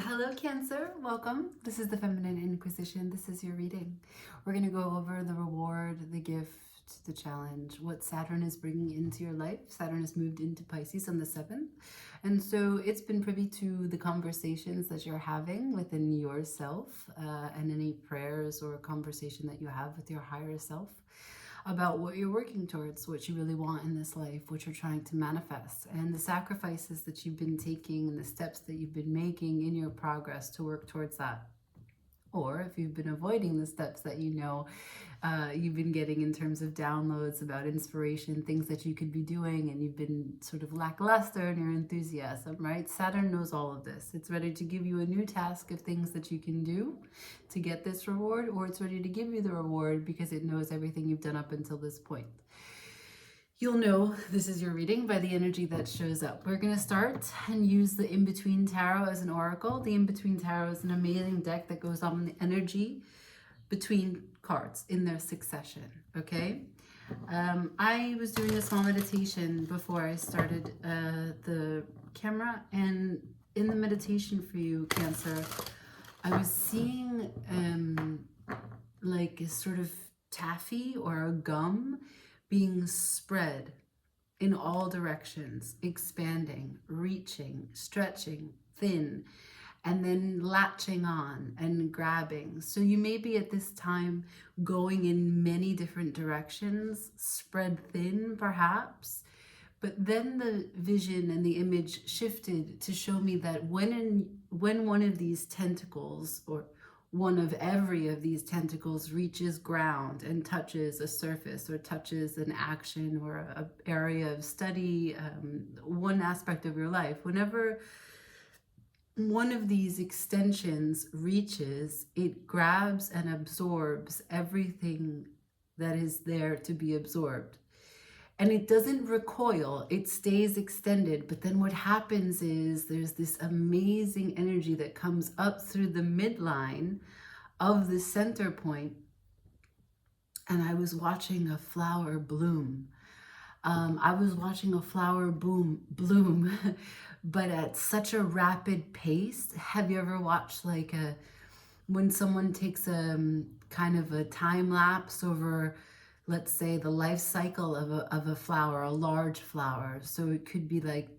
Hello, Cancer. Welcome. This is the Feminine Inquisition. This is your reading. We're going to go over the reward, the gift, the challenge, what Saturn is bringing into your life. Saturn has moved into Pisces on the 7th. And so it's been privy to the conversations that you're having within yourself and any prayers or conversation that you have with your higher self about what you're working towards, what you really want in this life, what you're trying to manifest, and the sacrifices that you've been taking and the steps that you've been making in your progress to work towards that. Or if you've been avoiding the steps that you know you've been getting in terms of downloads about inspiration, things that you could be doing, and you've been sort of lackluster in your enthusiasm, right? Saturn knows all of this. It's ready to give you a new task of things that you can do to get this reward, or it's ready to give you the reward because it knows everything you've done up until this point. You'll know this is your reading by the energy that shows up. We're going to start and use the In-Between Tarot as an oracle. The In-Between Tarot is an amazing deck that goes on the energy between cards in their succession, okay? I was doing a small meditation before I started the camera, and in the meditation for you, Cancer, I was seeing like a sort of taffy or a gum being spread in all directions, expanding, reaching, stretching, thin, and then latching on and grabbing. So you may be at this time going in many different directions, spread thin perhaps, but then the vision and the image shifted to show me that when one of these tentacles, or one of every of these tentacles, reaches ground and touches a surface or touches an action or an area of study, one aspect of your life, whenever one of these extensions reaches, it grabs and absorbs everything that is there to be absorbed. And it doesn't recoil, it stays extended. But then what happens is there's this amazing energy that comes up through the midline of the center point. And I was watching a flower bloom. I was watching a flower bloom, but at such a rapid pace. Have you ever watched like when someone takes a kind of a time lapse over, let's say, the life cycle of a flower, a large flower? So it could be like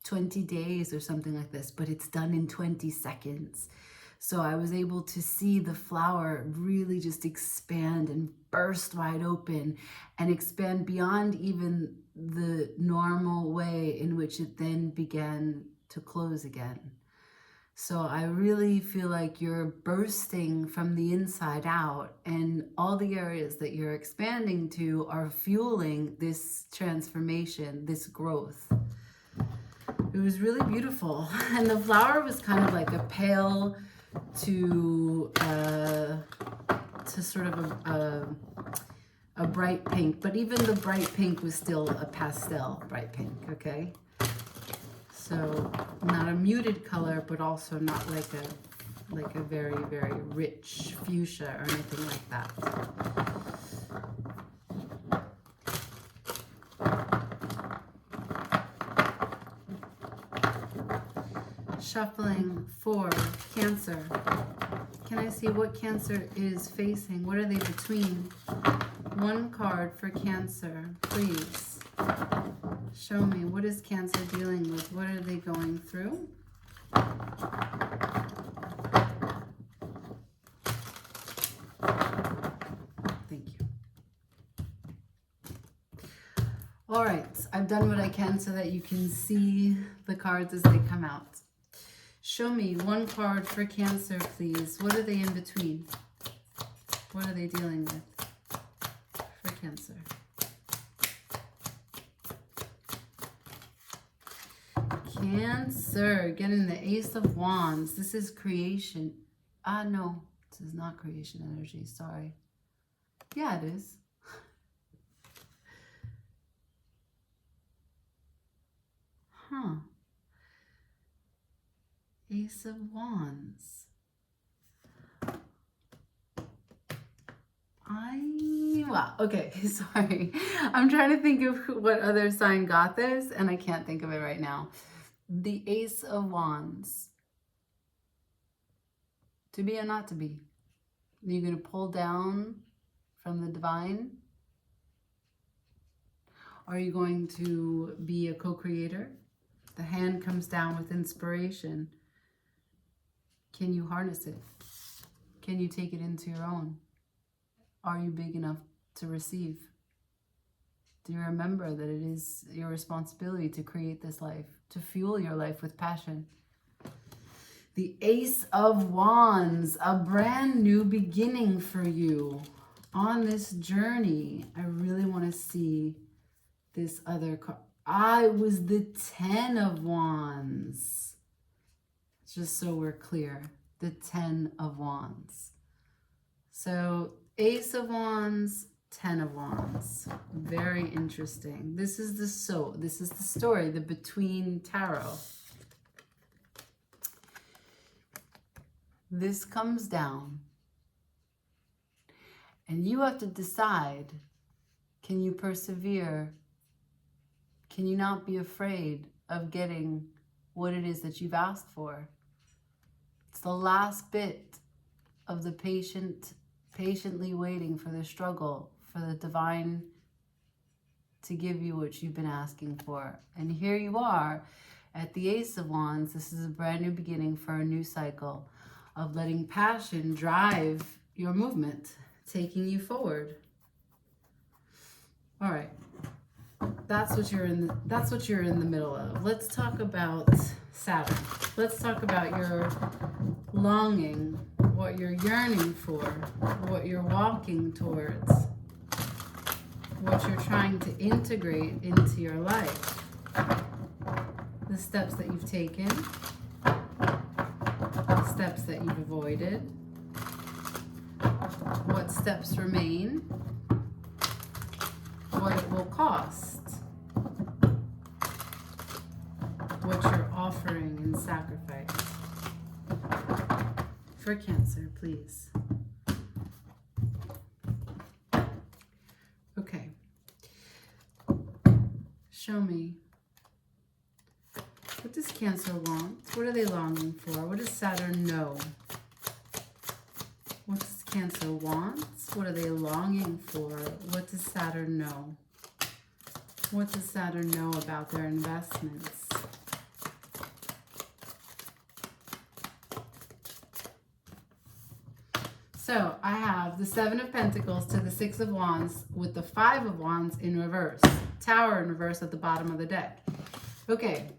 20 days or something like this, but it's done in 20 seconds. So I was able to see the flower really just expand and burst wide open and expand beyond even the normal way in which it then began to close again. So I really feel like you're bursting from the inside out, and all the areas that you're expanding to are fueling this transformation, this growth. It was really beautiful. And the flower was kind of like a pale to sort of a bright pink, but even the bright pink was still a pastel bright pink, okay? So not a muted color, but also not like a very, very rich fuchsia or anything like that. Shuffling for Cancer. Can I see what Cancer is facing? What are they between? One card for Cancer, please. Show me, what is Cancer dealing with? What are they going through? Thank you. All right, I've done what I can so that you can see the cards as they come out. Show me one card for Cancer, please. What are they in between? What are they dealing with for Cancer? Cancer, getting the Ace of Wands. This is creation. No, this is not creation energy. Sorry. Yeah, it is. Huh. Ace of Wands. Wow, okay, sorry. I'm trying to think of what other sign got this, and I can't think of it right now. The Ace of Wands. To be or not to be? Are you going to pull down from the divine? Are you going to be a co-creator? The hand comes down with inspiration. Can you harness it? Can you take it into your own? Are you big enough to receive? Do you remember that it is your responsibility to create this life, to fuel your life with passion? The Ace of Wands, a brand new beginning for you on this journey. I really want to see this other card. It was the 10 of Wands. Just so we're clear, the 10 of Wands. So Ace of Wands, 10 of Wands. Very interesting. This is the story, the Between Tarot. This comes down, and you have to decide, can you persevere? Can you not be afraid of getting what it is that you've asked for? It's the last bit of the patiently waiting for the struggle, for the divine to give you what you've been asking for. And here you are at the Ace of Wands. This is a brand new beginning for a new cycle of letting passion drive your movement, taking you forward. All right. That's what you're in the middle of. Let's talk about Saturn. Let's talk about your longing, what you're yearning for, what you're walking towards, what you're trying to integrate into your life. The steps that you've taken, the steps that you've avoided, what steps remain, what it will cost, what you're offering in sacrifice. For Cancer, please. Okay. Show me. What does Cancer want? What are they longing for? What does Saturn know? What does Cancer want? What are they longing for? What does Saturn know? What does Saturn know about their investments? So I have the 7 of Pentacles to the 6 of Wands with the 5 of Wands in reverse. Tower in reverse at the bottom of the deck. Okay.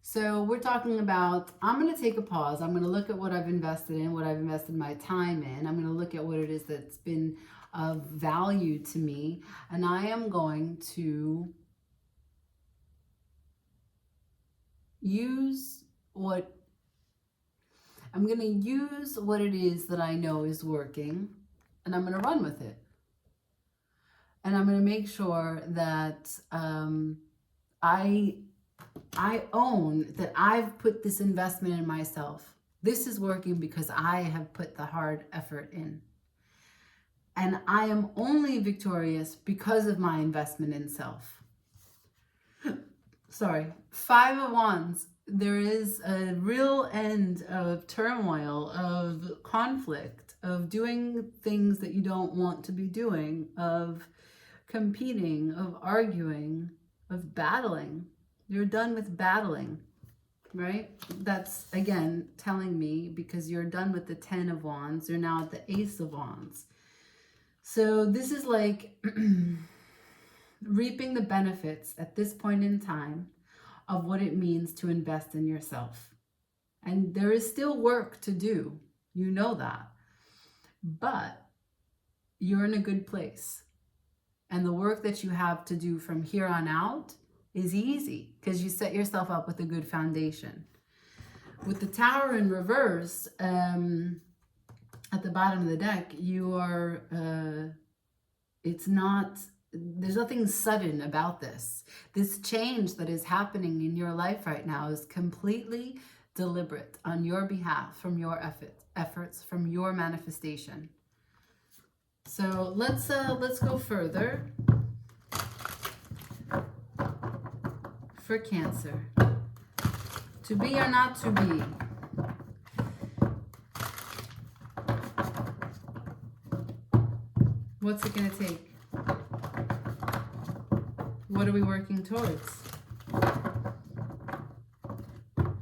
So we're talking about, I'm going to take a pause. I'm going to look at what I've invested in, what I've invested my time in. I'm going to look at what it is that's been of value to me. And I am going to use what it is that I know is working, and I'm going to run with it. And I'm going to make sure that I own that I've put this investment in myself. This is working because I have put the hard effort in. And I am only victorious because of my investment in self. Sorry. 5 of Wands. There is a real end of turmoil, of conflict, of doing things that you don't want to be doing, of competing, of arguing, of battling. You're done with battling, right? That's, again, telling me because you're done with the 10 of Wands. You're now at the Ace of Wands. So this is like reaping the benefits at this point in time of what it means to invest in yourself. And there is still work to do. You know that. But you're in a good place. And the work that you have to do from here on out is easy because you set yourself up with a good foundation. With the Tower in reverse, at the bottom of the deck, you are, there's nothing sudden about this. This change that is happening in your life right now is completely deliberate on your behalf, from your efforts, from your manifestation. So let's go further. For Cancer, to be or not to be. What's it going to take? What are we working towards?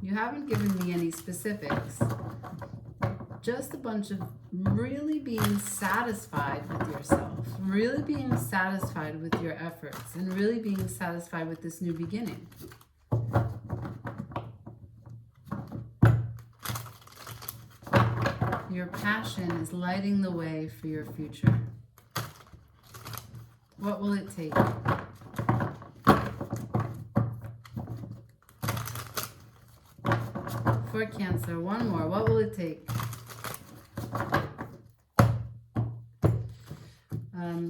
You haven't given me any specifics. Just a bunch of really being satisfied with yourself, really being satisfied with your efforts, and really being satisfied with this new beginning. Your passion is lighting the way for your future. What will it take? For Cancer, one more. What will it take?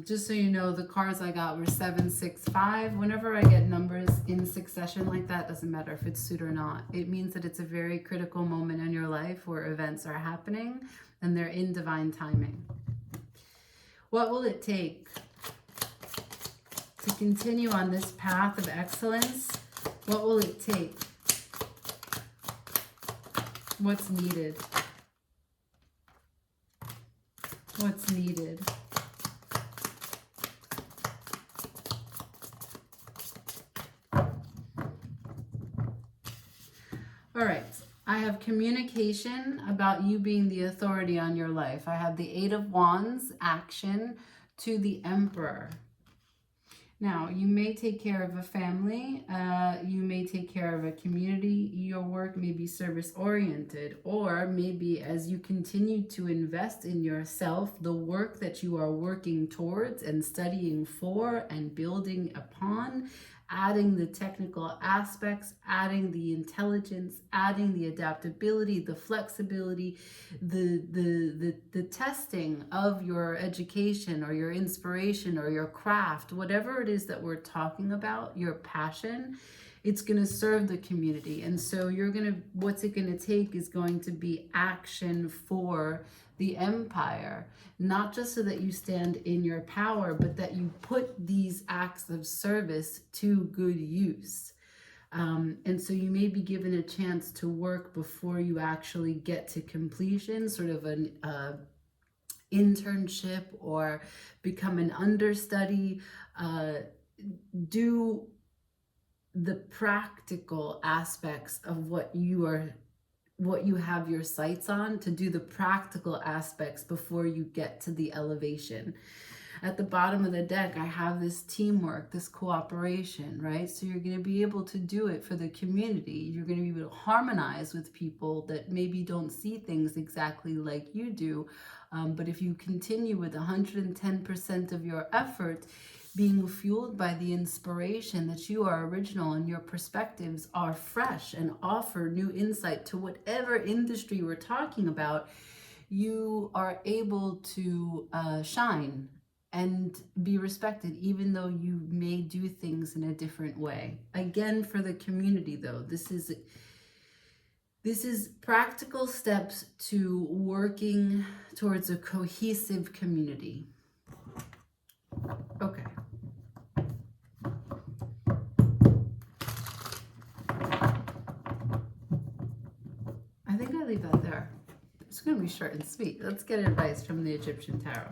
Just so you know, the cards I got were 7, 6, 5. Whenever I get numbers in succession like that, doesn't matter if it's suit or not. It means that it's a very critical moment in your life where events are happening and they're in divine timing. What will it take to continue on this path of excellence? What will it take? What's needed? What's needed? All right, I have communication about you being the authority on your life. I have the 8 of Wands, action, to the Emperor. Now, you may take care of a family, you may take care of a community, your work may be service-oriented, or maybe as you continue to invest in yourself, the work that you are working towards and studying for and building upon, adding the technical aspects, adding the intelligence, adding the adaptability, the flexibility, the testing of your education or your inspiration or your craft, whatever it is that we're talking about, your passion, it's going to serve the community. And so what's it going to take is going to be action for the empire, not just so that you stand in your power, but that you put these acts of service to good use. And so you may be given a chance to work before you actually get to completion, sort of an internship or become an understudy, do the practical aspects of what you have your sights on, to do the practical aspects before you get to the elevation. At the bottom of the deck, I have this teamwork, this cooperation, right? So you're going to be able to do it for the community. You're going to be able to harmonize with people that maybe don't see things exactly like you do. But if you continue with 110% of your effort, being fueled by the inspiration that you are original and your perspectives are fresh and offer new insight to whatever industry we're talking about, you are able to shine and be respected, even though you may do things in a different way. Again, for the community though, this is practical steps to working towards a cohesive community. Okay. I think I leave that there. It's going to be short and sweet. Let's get advice from the Egyptian Tarot.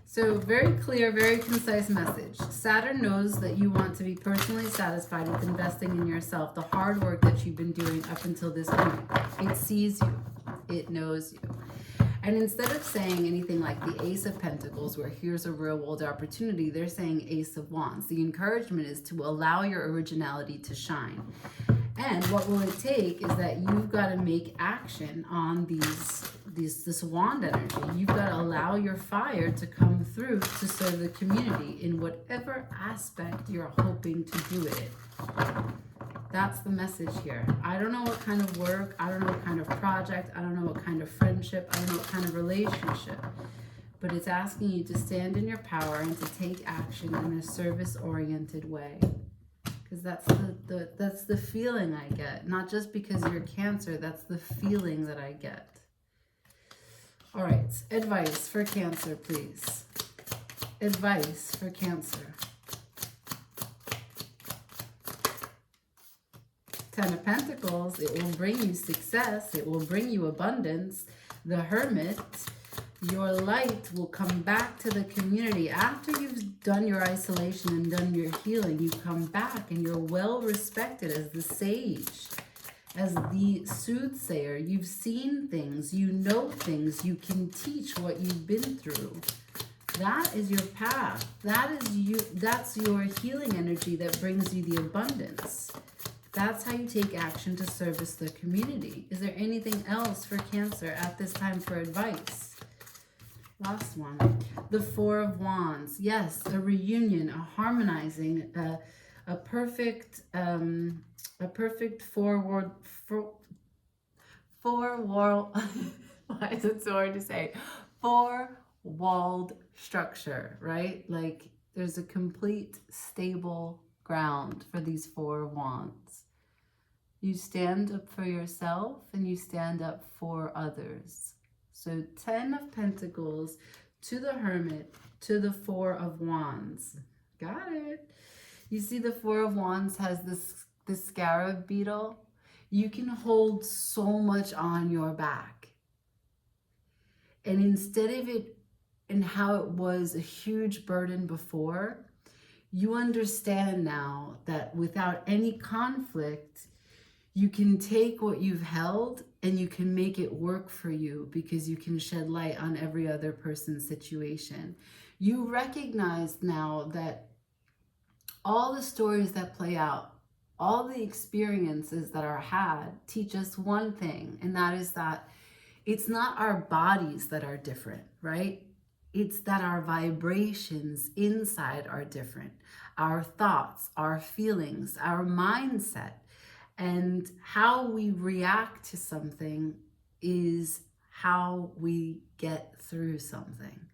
So very clear, very concise message. Saturn knows that you want to be personally satisfied with investing in yourself, the hard work that you've been doing up until this point. It sees you. It knows you. And instead of saying anything like the Ace of Pentacles, where here's a real world opportunity, they're saying Ace of Wands. The encouragement is to allow your originality to shine. And what will it take is that you've got to make action on this wand energy. You've got to allow your fire to come through to serve the community in whatever aspect you're hoping to do it. That's the message here. I don't know what kind of work, I don't know what kind of project, I don't know what kind of friendship, I don't know what kind of relationship, but it's asking you to stand in your power and to take action in a service-oriented way. Because that's the feeling I get. Not just because you're Cancer, that's the feeling that I get. All right, advice for Cancer, please. Advice for Cancer. Ten of Pentacles, it will bring you success. It will bring you abundance. The Hermit, your light will come back to the community. After you've done your isolation and done your healing, you come back and you're well respected as the sage, as the soothsayer. You've seen things, you know things, you can teach what you've been through. That is your path. That's your healing energy that brings you the abundance. That's how you take action to service the community. Is there anything else for Cancer at this time for advice? Last one. The Four of Wands. Yes, a reunion, a harmonizing, a perfect four-wall. Why is it so hard to say? Four-walled structure, right? Like there's a complete stable ground for these Four Wands. You stand up for yourself and you stand up for others. So 10 of Pentacles to the Hermit to the Four of Wands. Got it. You see the Four of Wands has this scarab beetle. You can hold so much on your back. And instead of it and how it was a huge burden before, you understand now that without any conflict, you can take what you've held and you can make it work for you because you can shed light on every other person's situation. You recognize now that all the stories that play out, all the experiences that are had teach us one thing, and that is that it's not our bodies that are different, right? It's that our vibrations inside are different. Our thoughts, our feelings, our mindset, and how we react to something is how we get through something.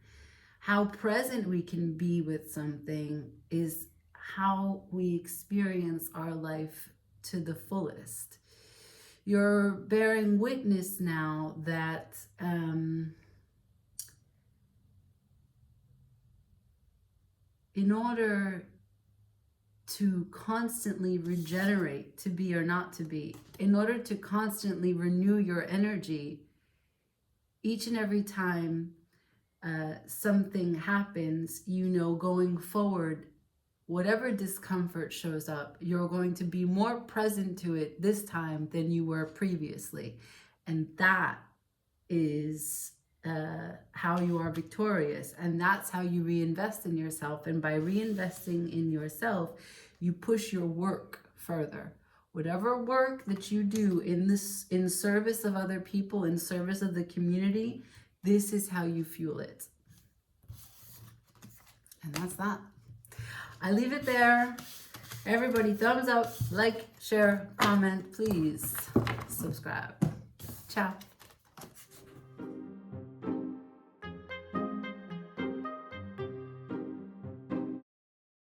How present we can be with something is how we experience our life to the fullest. You're bearing witness now that in order to constantly regenerate, to be or not to be, in order to constantly renew your energy, each and every time something happens, you know, going forward, whatever discomfort shows up, you're going to be more present to it this time than you were previously. And that is how you are victorious. And that's how you reinvest in yourself. And by reinvesting in yourself, you push your work further. Whatever work that you do in service of other people, in service of the community, this is how you fuel it. And that's that. I leave it there. Everybody, thumbs up, like, share, comment, please subscribe. Ciao.